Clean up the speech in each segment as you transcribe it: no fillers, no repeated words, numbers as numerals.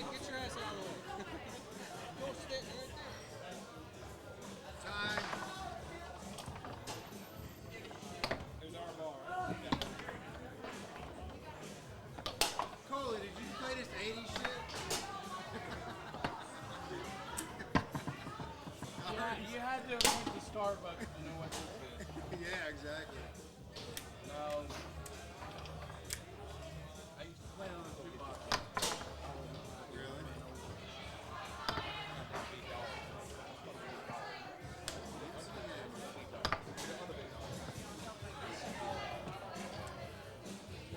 get your ass out of the way. Go sit right there. Time. There's our ball, right? Yeah. Coley, did you play this 80s shit? You had to read the Starbucks to know what this is. Yeah, exactly. No. I used to play on the 2 box. Really?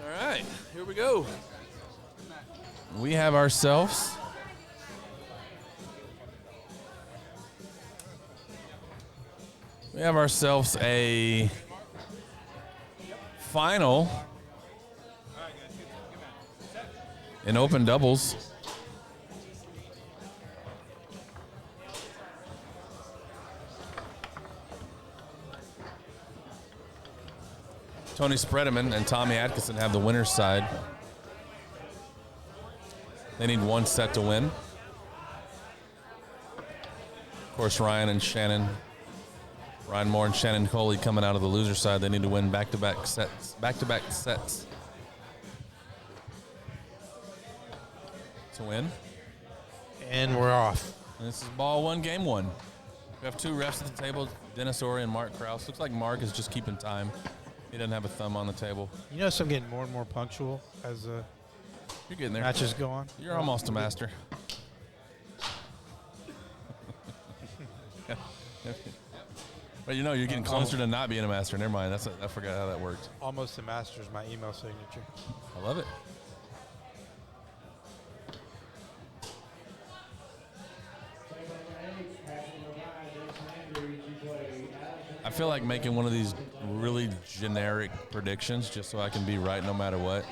All right, here we go. We have ourselves a final in open doubles. Tony Spredeman and Tommy Adkisson have the winner's side. They need 1 set to win. Of course, Ryan Moore and Shannon Coley coming out of the loser side. They need to win back-to-back sets. To win. And we're off. And this is ball 1, game 1. We have 2 refs at the table, Dennis Ori and Mark Krause. Looks like Mark is just keeping time. He doesn't have a thumb on the table. You notice I'm getting more and more punctual as You're getting there. matches go on. You're almost a master. But you know, you're getting closer to not being a master. Never mind. I forgot how that worked. Almost a master's my email signature. I love it. I feel like making one of these really generic predictions just so I can be right no matter what.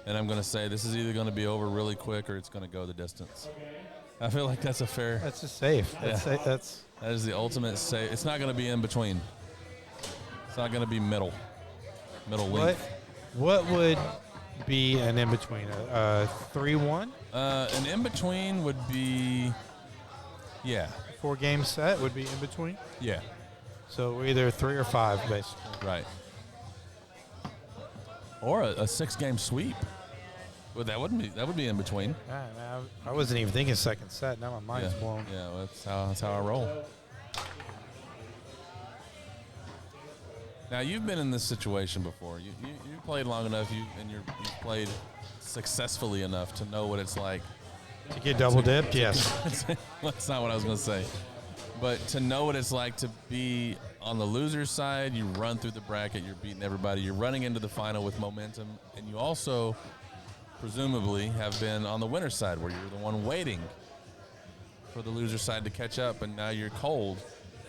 And I'm going to say this is either going to be over really quick or it's going to go the distance. I feel like that's a fair. That's just safe. That is the ultimate safe. It's not going to be in between. It's not going to be middle length. What would be an in between? A 3-1? An in between would be, yeah. 4-game set would be in between. Yeah. So we're either 3 or 5, basically. Right. Or a 6-game sweep. Well, that would be in between. Yeah, man, I wasn't even thinking second set. Now my mind's blown. Yeah, well, that's how I roll. Now you've been in this situation before. You played long enough. You've played successfully enough to know what it's like to get double dipped. Yes. That's not what I was going to say. But to know what it's like to be on the loser's side, you run through the bracket, you're beating everybody, you're running into the final with momentum, and you also presumably have been on the winner's side where you're the one waiting for the loser's side to catch up, and now you're cold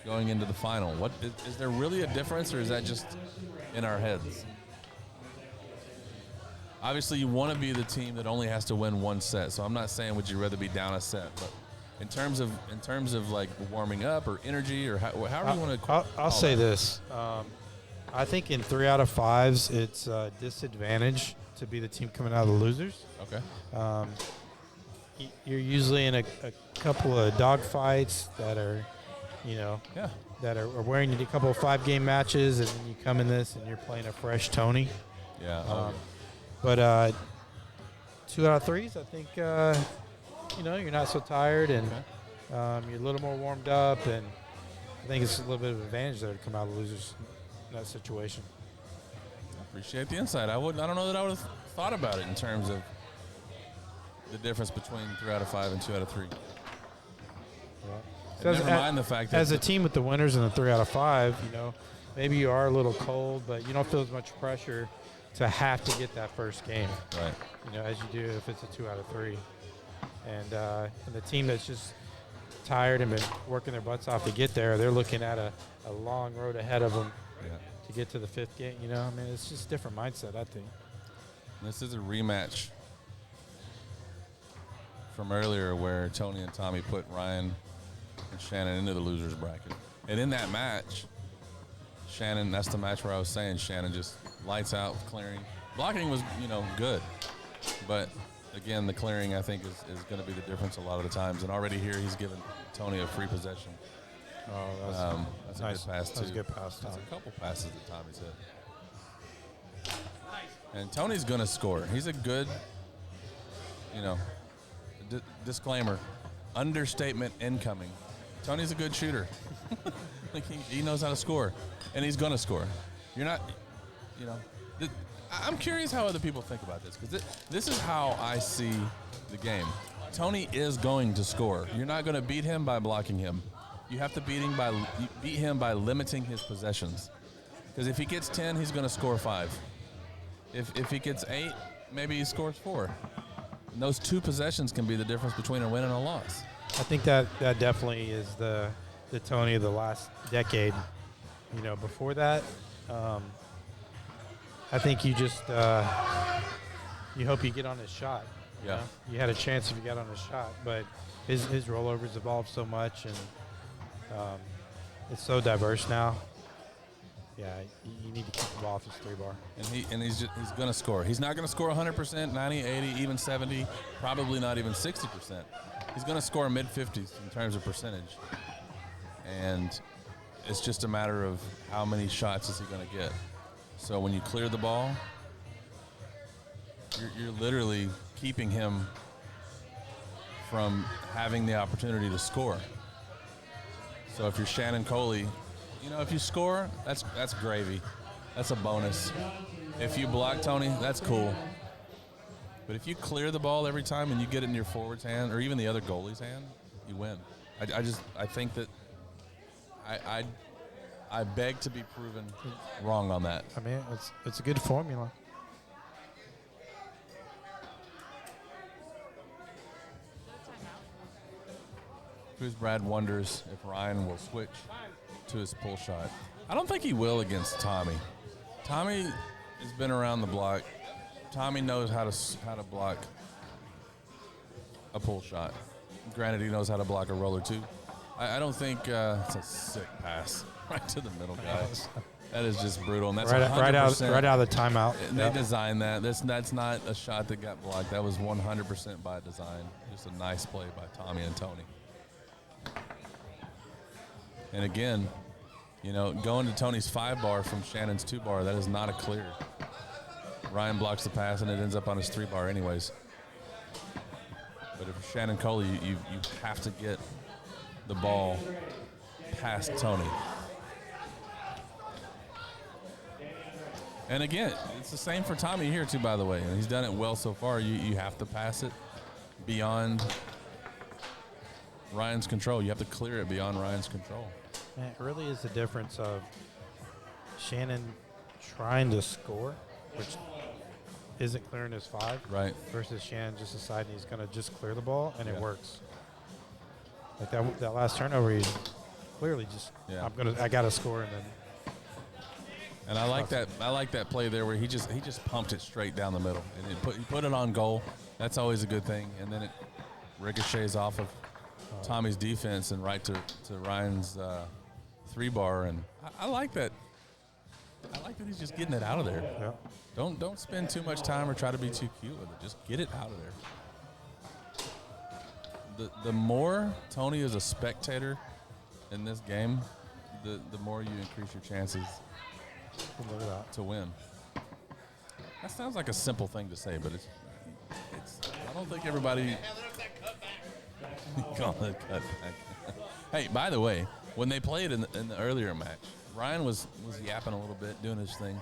going into the final. What is there really a difference, or is that just in our heads? Obviously, you want to be the team that only has to win 1 set, so I'm not saying would you rather be down a set, but in terms of like warming up or energy or however you want to. I'll say this. I think in 3 out of 5s, it's a disadvantage to be the team coming out of the losers. Okay. You're usually in a couple of dog fights that are, that are wearing a couple of 5-game matches, and then you come in this and you're playing a fresh Tony. Yeah. But 2 out of 3s, I think, you're not so tired and you're a little more warmed up, and I think it's a little bit of an advantage there to come out of the losers in that situation. Appreciate the insight. I don't know that I would have thought about it in terms of the difference between 3 out of 5 and 2 out of 3. So never mind the fact that as a team with the winners in the 3 out of 5, maybe you are a little cold, but you don't feel as much pressure to have to get that first game. Right. As you do if it's a 2 out of 3. And the team that's just tired and been working their butts off to get there, they're looking at a long road ahead of them to get to the 5th game. It's just a different mindset, I think. This is a rematch from earlier where Tony and Tommy put Ryan and Shannon into the loser's bracket. And in that match, Shannon, that's the match where I was saying Shannon just lights out clearing. Blocking was, good. But again, the clearing, I think, is going to be the difference a lot of the times. And already here, he's given Tony a free possession. Oh, That's nice. a good pass, too. That's a good pass, That's Tom. a couple passes that Tommy's hit. And Tony's going to score. He's a good, disclaimer, understatement incoming. Tony's a good shooter. Like he knows how to score, and he's going to score. You're not, I'm curious how other people think about this, because this is how I see the game. Tony is going to score. You're not going to beat him by blocking him. You have to beat him by limiting his possessions. Because if he gets 10, he's going to score 5. If he gets 8, maybe he scores 4. And those 2 possessions can be the difference between a win and a loss. I think that definitely is the Tony of the last decade. Before that, I think you just you hope you get on his shot. Yeah. You had a chance if you got on his shot, but his rollovers evolved so much, and it's so diverse now. Yeah, you need to keep the ball off his 3-bar. And he's going to score. He's not going to score 100%, 90, 80, even 70, probably not even 60%. He's going to score mid-50s in terms of percentage. And it's just a matter of how many shots is he going to get. So when you clear the ball, you're literally keeping him from having the opportunity to score. So if you're Shannon Coley, if you score, that's gravy. That's a bonus. If you block Tony, that's cool. But if you clear the ball every time and you get it in your forward's hand or even the other goalie's hand, you win. I think that I beg to be proven wrong on that. I mean, it's a good formula. Brad wonders if Ryan will switch to his pull shot. I don't think he will against Tommy. Tommy has been around the block. Tommy knows how to block a pull shot. Granted, he knows how to block a roller too. I don't think it's a sick pass right to the middle, guys. That is just brutal, and that's right 100%. Right out of the timeout. And they designed that. That's not a shot that got blocked. That was 100% by design. Just a nice play by Tommy and Tony. And again, going to Tony's 5-bar from Shannon's 2-bar, that is not a clear. Ryan blocks the pass, and it ends up on his 3-bar anyways. But if you're Shannon Coley, you have to get the ball past Tony. And again, it's the same for Tommy here too, by the way. And he's done it well so far. You have to pass it beyond Ryan's control. You have to clear it beyond Ryan's control. Man, it really is the difference of Shannon trying to score, which isn't clearing his 5, right, versus Shannon just deciding he's going to just clear the ball, and yeah. it works. Like that last turnover, he clearly just I got to score, and then. And I like that. I like that play there where he just pumped it straight down the middle, and he put it on goal. That's always a good thing. And then it ricochets off of Tommy's defense and right to Ryan's 3-bar, and I like that. I like that he's just getting it out of there. Yeah. Don't spend too much time or try to be too cute with it. Just get it out of there. The more Tony is a spectator in this game, the more you increase your chances to win. That sounds like a simple thing to say, but it's I don't think everybody call it cutback. Hey, by the way, when they played in the earlier match, Ryan was yapping a little bit, doing his thing,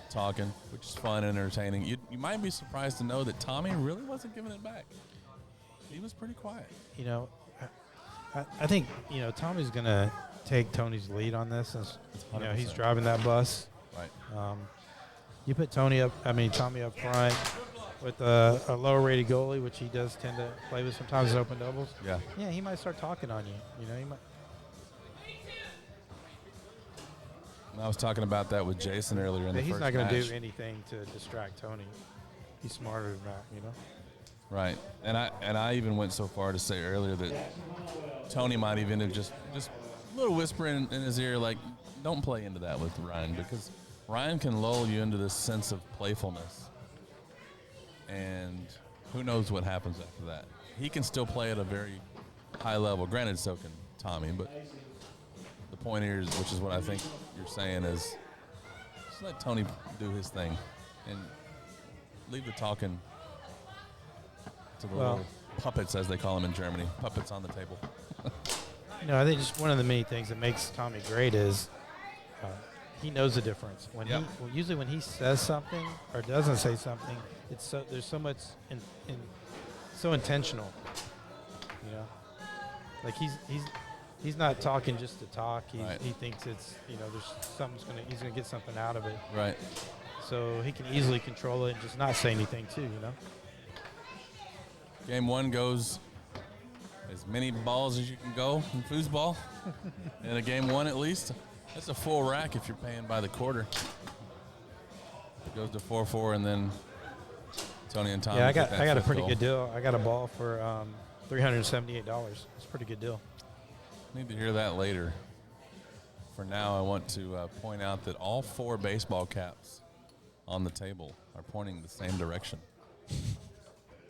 talking, which is fun and entertaining. You might be surprised to know that Tommy really wasn't giving it back. He was pretty quiet. I think Tommy's gonna take Tony's lead on this, since he's driving that bus. Right. You put Tommy up front with a lower rated goalie, which he does tend to play with sometimes in open doubles. Yeah. Yeah, he might start talking on you. He might. I was talking about that with Jason earlier in the He's first not going to match. do anything to distract Tony. He's smarter than that, Right. And I even went so far to say earlier that Tony might even have just a little whisper in his ear, like, don't play into that with Ryan, because Ryan can lull you into this sense of playfulness. And who knows what happens after that? He can still play at a very high level. Granted, so can Tommy, but the point here is, which is what I think you're saying, is just let Tony do his thing and leave the talking to the little puppets, as they call them in Germany, puppets on the table. I think just one of the many things that makes Tommy great is he knows the difference. Usually when he says something or doesn't say something, there's so much so intentional. Like he's not talking just to talk. He thinks it's there's he's gonna get something out of it. Right. So he can easily control it and just not say anything too. Game 1 goes as many balls as you can go in foosball. In a game 1 at least. That's a full rack if you're paying by the quarter. It goes to 4-4, and then Tony and Tommy. Yeah, I got a pretty goal. good deal. I got a ball for $378. It's a pretty good deal. Need to hear that later. For now, I want to point out that all 4 baseball caps on the table are pointing the same direction.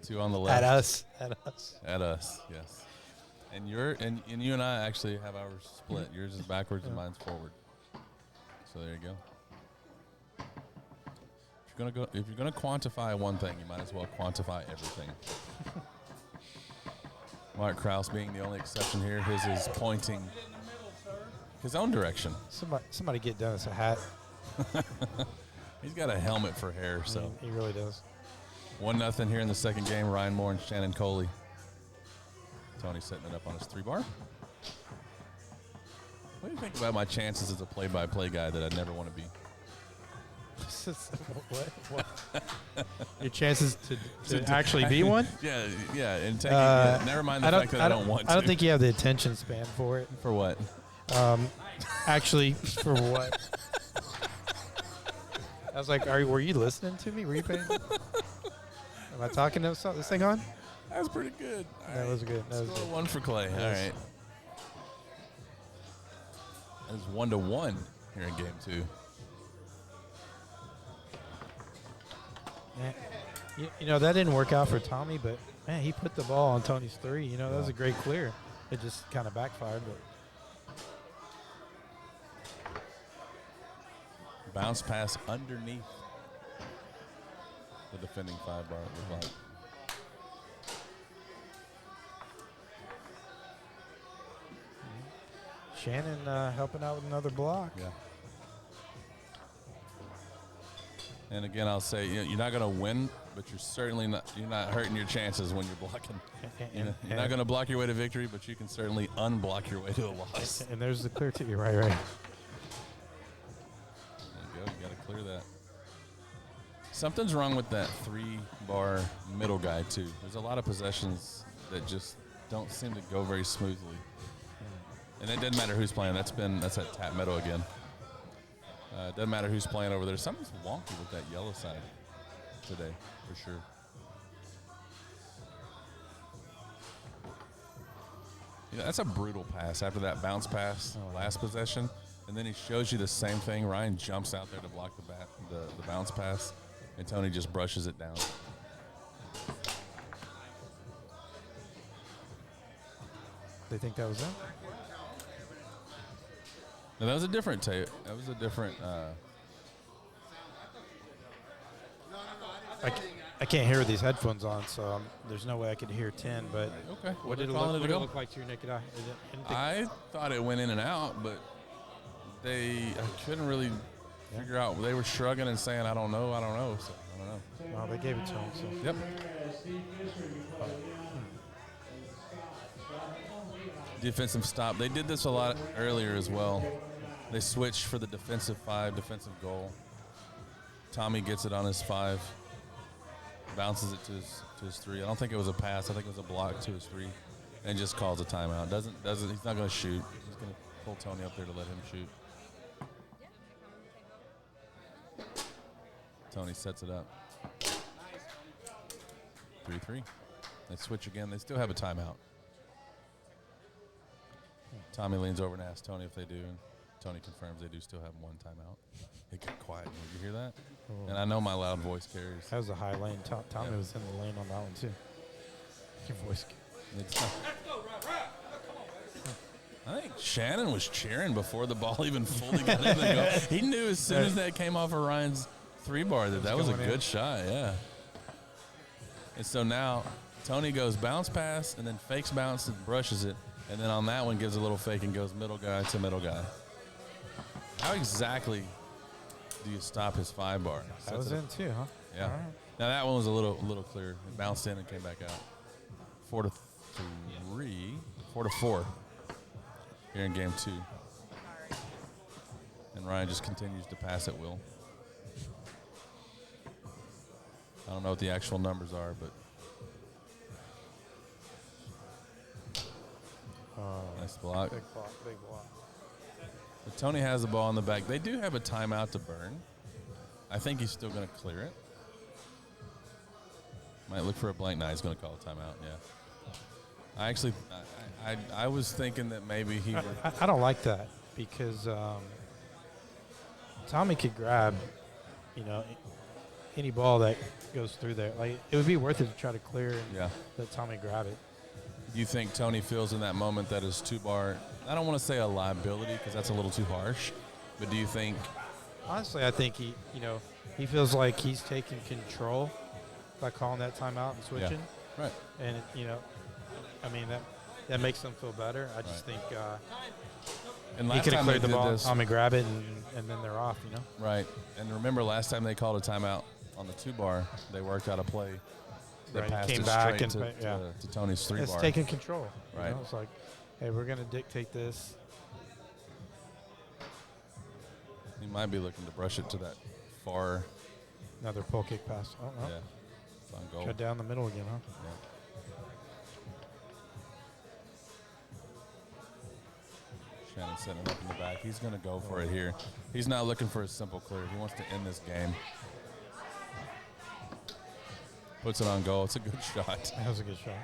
2 on the left. At us, yes. And you and I actually have ours split. Yours is backwards and mine's forward. So there you go. If you're gonna quantify one thing, you might as well quantify everything. Mark Krause being the only exception here. His is pointing his own direction. Somebody get Dennis a hat. He's got a helmet for hair, so he really does. 1-0 here in the second game. Ryan Moore and Shannon Coley. Tony setting it up on his 3-bar. What do you think about my chances as a play-by-play guy that I'd never want to be? What? Your chances to actually be one? Yeah, and never mind the fact that I don't want to. I don't think you have the attention span for it. For what? Actually, for what? I was like, were you listening to me? Were you paying? Am I talking to this thing on? That was pretty good. That was good. That was Score good. 1 for Clay. All right. That is 1-1 here in game 2. Man, that didn't work out for Tommy, but man, he put the ball on Tony's 3. That was a great clear. It just kind of backfired, but. Bounce pass underneath the defending 5-bar, it looked like. Shannon helping out with another block. Yeah. And again, I'll say you're not going to win, but you're not hurting your chances when you're blocking. You're not going to block your way to victory, but you can certainly unblock your way to a loss. And there's the clear to you, right. There you go. You got to clear that. Something's wrong with that 3-bar middle guy too. There's a lot of possessions that just don't seem to go very smoothly. And it doesn't matter who's playing. That's at Tap Meadow again. It doesn't matter who's playing over there. Something's wonky with that yellow side today, for sure. That's a brutal pass after that bounce pass last possession. And then he shows you the same thing. Ryan jumps out there to block the bounce pass, and Tony just brushes it down. They think that was it? No, that was a different tape. That was a different. I can't hear with these headphones on, so there's no way I could hear 10. But okay, what did it look like to your naked eye? I thought it went in and out, but I couldn't really figure out. They were shrugging and saying, "I don't know." So I don't know. Well, they gave it to him. So. Yep. Defensive stop. They did this a lot earlier as well. They switched for the defensive 5, defensive goal. Tommy gets it on his 5, bounces it to his 3. I don't think it was a pass. I think it was a block to his 3, and just calls a timeout. Doesn't. He's not going to shoot. He's going to pull Tony up there to let him shoot. Tony sets it up. 3-3. They switch again. They still have a timeout. Tommy leans over and asks Tony if they do. Tony confirms they do still have one timeout. It got quiet. Did you hear that? And I know my loud voice carries. That was a high lane. Tommy was in the lane on that one, too. Your voice. I think Shannon was cheering before the ball even fully got in the goal. He knew as soon as that came off of Ryan's 3-bar that was a good shot, yeah. And so now Tony goes bounce pass and then fakes bounce and brushes it. And then on that one gives a little fake and goes middle guy to middle guy. How exactly do you stop his 5-bar? That was in too, huh? Yeah. All right. Now that one was a little clearer. It bounced in and came back out. 4-4 here in game 2. And Ryan just continues to pass at will. I don't know what the actual numbers are, but nice block. Big block, big block. But Tony has the ball in the back. They do have a timeout to burn. I think he's still going to clear it. Might look for a blank. Nah, he's going to call a timeout, yeah. I was thinking that maybe he would. I don't like that because Tommy could grab, any ball that goes through there. Like, it would be worth it to try to clear and let Tommy grab it. Do you think Tony feels in that moment that his 2-bar, I don't want to say a liability because that's a little too harsh, but do you think? Honestly, I think he feels like he's taking control by calling that timeout and switching. Yeah. Right. And, that makes them feel better. I just think and he could have cleared the ball, this, Tommy grab it, and then they're off, Right. And remember last time they called a timeout on the 2-bar, they worked out a play. They passed came it back straight and to Tony's 3-bar. It's taking control. Right. It's like, hey, we're going to dictate this. He might be looking to brush it to that far. Another pull kick pass. Oh, no. Yeah. It's on goal. Cut down the middle again, huh? Yeah. Shannon setting it up in the back. He's going to go for it here. He's not looking for a simple clear. He wants to end this game. Puts it on goal. It's a good shot. That was a good shot.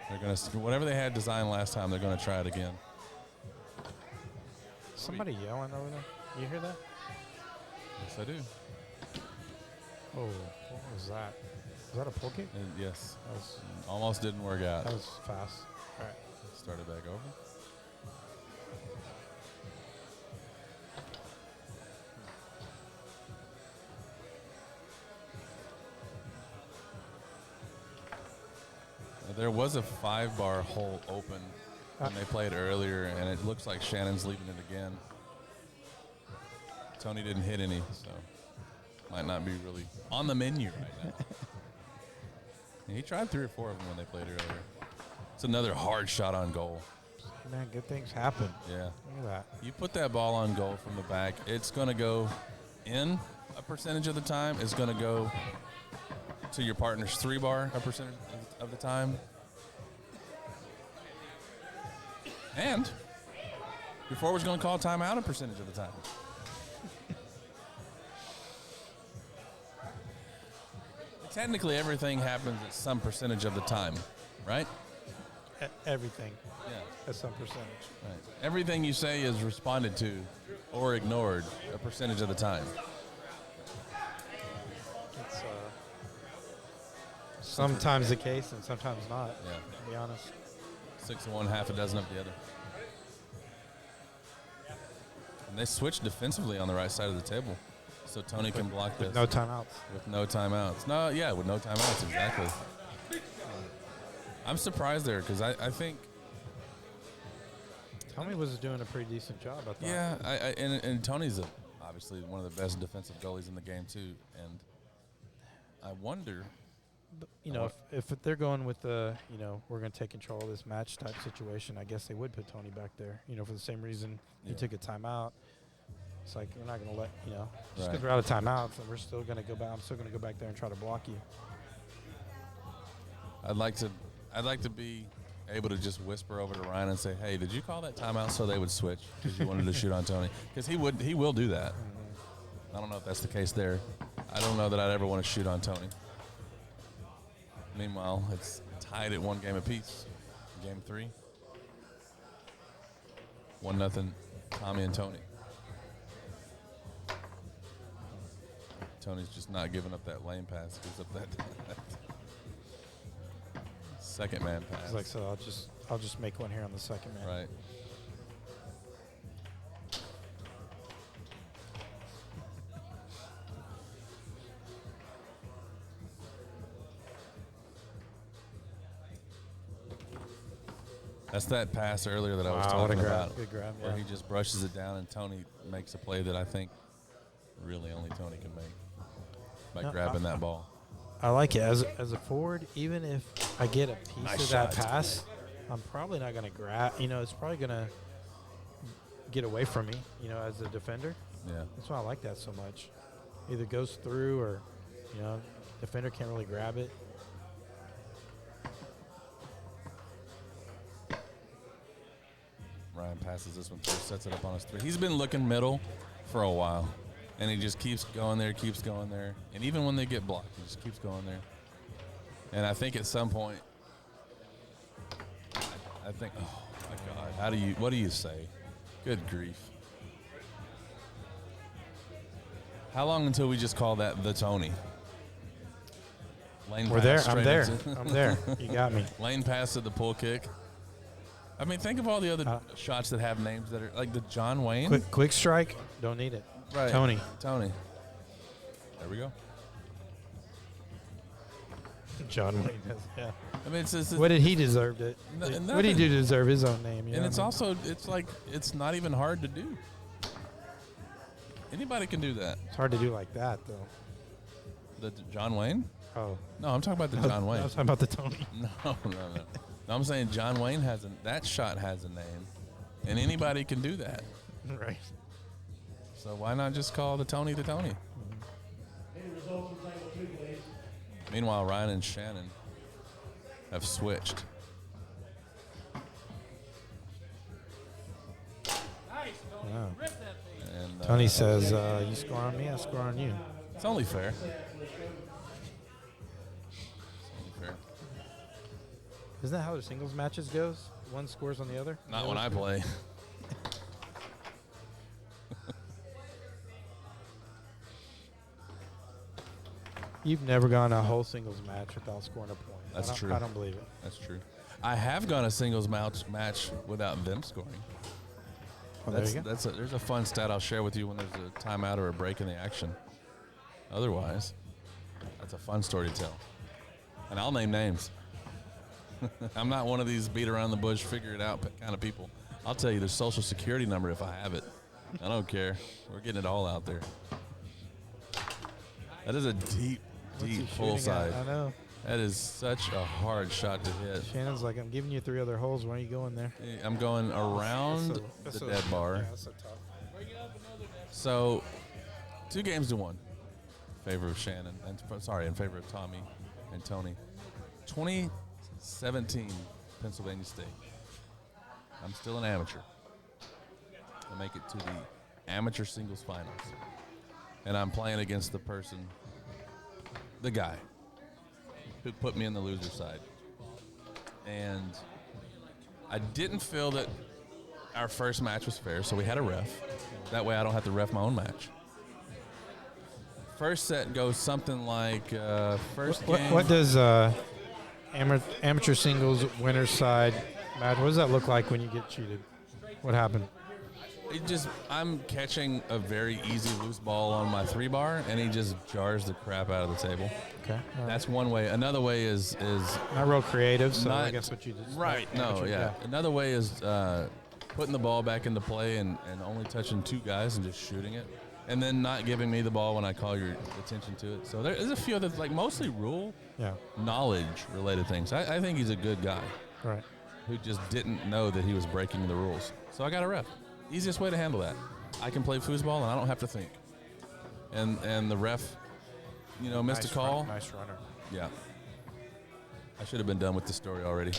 They're going to whatever they had designed last time. They're going to try it again. Somebody yelling over there. You hear that? Yes, I do. Oh, what was that? Was that a pull kick? Yes. That was, almost didn't work out. That was fast. All right. Started back over. There was a 5-bar hole open when they played earlier, and it looks like Shannon's leaving it again. Tony didn't hit any, so might not be really on the menu right now. He tried 3 or 4 of them when they played earlier. It's another hard shot on goal. Man, good things happen. Yeah. Look at that. You put that ball on goal from the back, it's going to go in a percentage of the time. It's going to go to your partner's 3-bar a percentage of the time. And your forward's going to call timeout a percentage of the time. Technically, everything happens at some percentage of the time, right? Everything. Yeah. At some percentage. Right. Everything you say is responded to or ignored a percentage of the time. It's sometimes the case and sometimes not. Yeah. To be honest. 6 of one, half a dozen of the other. And they switched defensively on the right side of the table, so Tony can block this. No timeouts. With no timeouts. No, yeah, with no timeouts, exactly. I'm surprised there because I think. Tommy was doing a pretty decent job, I thought. Yeah, and Tony's obviously one of the best defensive goalies in the game too, and I wonder. But, if they're going with the, we're going to take control of this match type situation, I guess they would put Tony back there, for the same reason he took a timeout. It's like, we're not going to let, just because we're out of timeouts, and we're still going to go back. I'm still going to go back there and try to block you. I'd like to be able to just whisper over to Ryan and say, hey, did you call that timeout so they would switch because you wanted to shoot on Tony? Because he will do that. Mm-hmm. I don't know if that's the case there. I don't know that I'd ever want to shoot on Tony. Meanwhile, it's tied at 1 game apiece. Game 3. 1-0, Tommy and Tony. Tony's just not giving up that lane pass. Gives up that second man pass. He's like, so I'll just make one here on the second man. Right. That's that pass earlier that I was Wow, what a talking grab. about. Good grab, Where yeah. he just brushes it down and Tony makes a play that I think really only Tony can make by No, grabbing that ball. I like it. As a forward, even if I get a piece Nice of that shot. pass, I'm probably not going to grab. It's probably going to get away from me, as a defender. Yeah. That's why I like that so much. Either goes through or, defender can't really grab it. Ryan passes this one through, sets it up on his three. He's been looking middle for a while, and he just keeps going there. And even when they get blocked, he just keeps going there. And I think at some point, oh my God, what do you say? Good grief. How long until we just call that the Tony? Lane We're pass there. I'm straight there. into- I'm there. You got me. Lane pass to the pull kick. I mean, think of all the other shots that have names that are like the John Wayne. Quick strike. Don't need it. Right. Tony. There we go. John Wayne has, yeah. I mean, it's What did he deserve it? What did he do to deserve his own name? and it's also, it's like, it's not even hard to do. Anybody can do that. It's hard to do like that, though. The John Wayne? Oh. No, I'm talking about the John Wayne. I was talking about the Tony. No. No, I'm saying John Wayne that shot has a name, and anybody can do that. Right. So why not just call the Tony the Tony? Meanwhile, Ryan and Shannon have switched. Wow. And, Tony says, you score on me, I score on you. it's only fair. Fair. Isn't that how the singles matches goes? One scores on the other? Not when I play. You've never gone a whole singles match without scoring a point. That's true. I don't believe it. That's true. I have gone a singles match without them scoring. Well, there you go. There's a fun stat I'll share with you when there's a timeout or a break in the action. Otherwise, that's a fun story to tell. And I'll name names. I'm not one of these beat around the bush, figure it out kind of people. I'll tell you their social security number if I have it. I don't care. We're getting it all out there. That is a deep What's he full shooting at? side. I know. That is such a hard shot to hit. Shannon's like, I'm giving you 3 other holes. Why are you going there? I'm going around the dead bar. Yeah, that's so tough. So, 2 games to 1 in favor of Shannon. In favor of Tommy and Tony. 2017 Pennsylvania State. I'm still an amateur. I make it to the amateur singles finals. And I'm playing against the guy who put me in the loser side. And I didn't feel that our first match was fair, so we had a ref. That way I don't have to ref my own match. First set goes something like first game. What does amateur singles winner's side match, what does that look like when you get cheated? What happened? I'm catching a very easy loose ball on my 3-bar, and he just jars the crap out of the table. Okay. All right. That's one way. Another way is not real creative, so I not- guess what you just right. No, amateur, yeah. Another way is putting the ball back into play and only touching 2 guys and just shooting it, and then not giving me the ball when I call your attention to it. So there's a few other, like mostly rule knowledge related things. I think he's a good guy. Right. Who just didn't know that he was breaking the rules. So I got a ref. Easiest way to handle that. I can play foosball and I don't have to think. And the ref, missed a call. Nice runner. Yeah. I should have been done with the story already.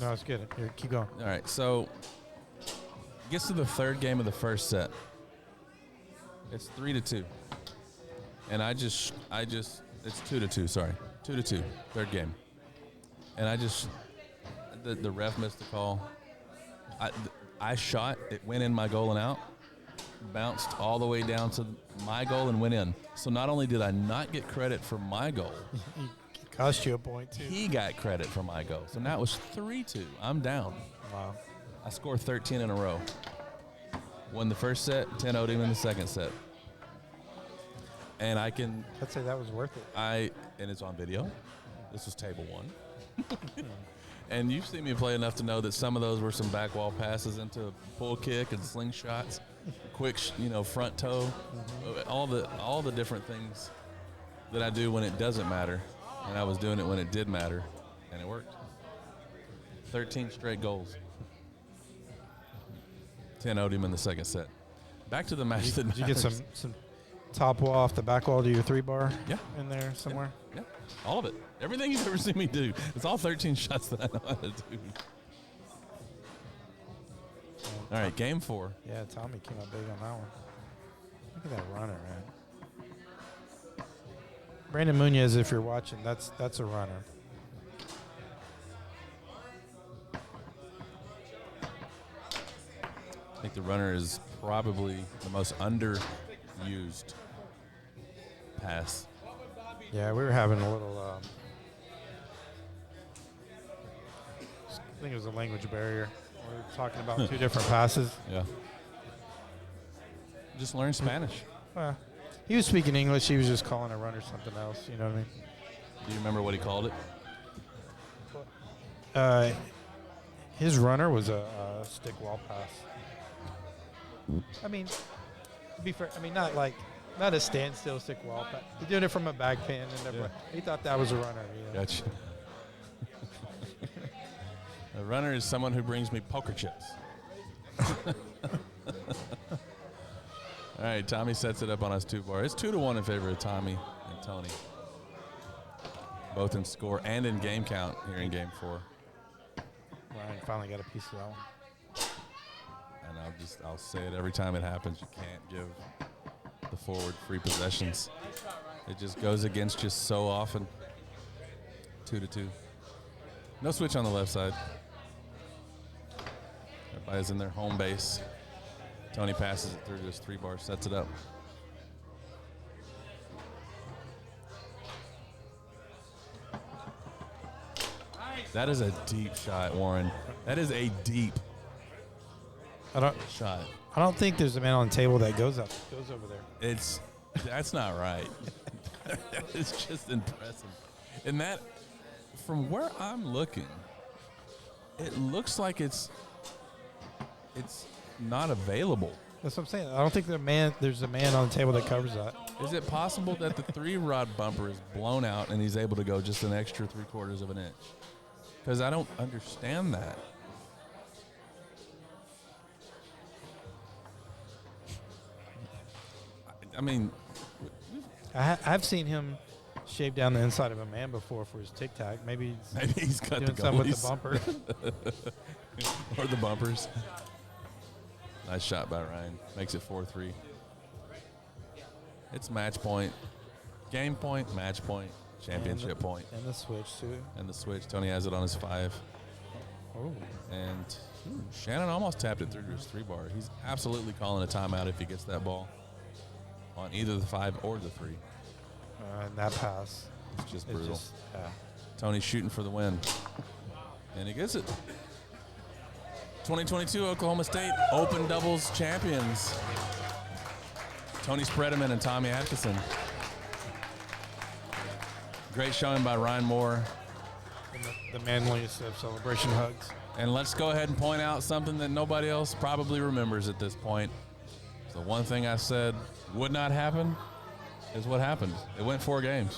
No, it's good. Here, keep going. All right, so gets to the 3rd game of the first set. It's 3-2. And it's 2-2, sorry. 2-2, 3rd game. And the ref missed the call. I shot, it went in my goal and out, bounced all the way down to my goal and went in. So not only did I not get credit for my goal, It cost you a point, too. he got credit for my goal. So now it was 3-2. I'm down. Wow. I scored 13 in a row. Won the first set, 10-0'd him in the second set. And I can, I'd say that was worth it. and it's on video. This was table 1. And you've seen me play enough to know that some of those were some back wall passes into a pull kick and slingshots, quick, front toe, all the different things that I do when it doesn't matter. And I was doing it when it did matter, and it worked. 13 straight goals. 10-0'd him in the second set. Back to the match that Did you get matters. some top wall off the back wall to your 3-bar? Yeah. In there somewhere? Yeah, all of it. Everything you've ever seen me do. It's all 13 shots that I know how to do. All right, game 4. Yeah, Tommy came up big on that one. Look at that runner, man. Brandon Munoz, if you're watching, that's a runner. I think the runner is probably the most underused pass. Yeah, we were having a little. I think it was a language barrier. We were talking about 2 different passes. Yeah. Just learn Spanish. He was speaking English. He was just calling a runner something else. You know what I mean? Do you remember what he called it? His runner was a stick wall pass. I mean, to be fair, not a standstill stick wall pass. He's doing it from a back pin, and he thought that was a runner. Gotcha. A runner is someone who brings me poker chips. All right, Tommy sets it up on us 2-bar. It's 2-1 in favor of Tommy and Tony. Both in score and in game count here in game 4. Ryan finally got a piece of that one. And I'll say it every time it happens. You can't give the forward free possessions. It just goes against you so often. 2-2. No switch on the left side. Everybody's in their home base. Tony passes it through to his 3-bar, sets it up. That is a deep shot, Warren. That is a deep shot. I don't think there's a man on the table that goes over there. That's not right. It's just impressive. And that, from where I'm looking, it looks like it's not available. That's what I'm saying. I don't think there's a man on the table that covers that. Is it possible that the 3-rod bumper is blown out and he's able to go just an extra 3/4 of an inch? Because I don't understand that. I mean, I've seen him shave down the inside of a man before for his tic tac. Maybe he's got doing the something with goalies. the bumper. Or the bumpers. Nice shot by Ryan. Makes it 4-3. It's match point. Game point, match point, championship point. And the switch, too. And the switch. Tony has it on his 5. Oh. And Shannon almost tapped it through to his 3-bar. He's absolutely calling a timeout if he gets that ball on either the 5 or the 3. And that pass. It's just brutal. Yeah. Tony's shooting for the win. And he gets it. 2022 Oklahoma State Open Doubles champions. Tony Spredeman and Tommy Adkisson. Great showing by Ryan Moore. And the manliest of celebration hugs. And let's go ahead and point out something that nobody else probably remembers at this point. The one thing I said would not happen is what happened. It went 4 games.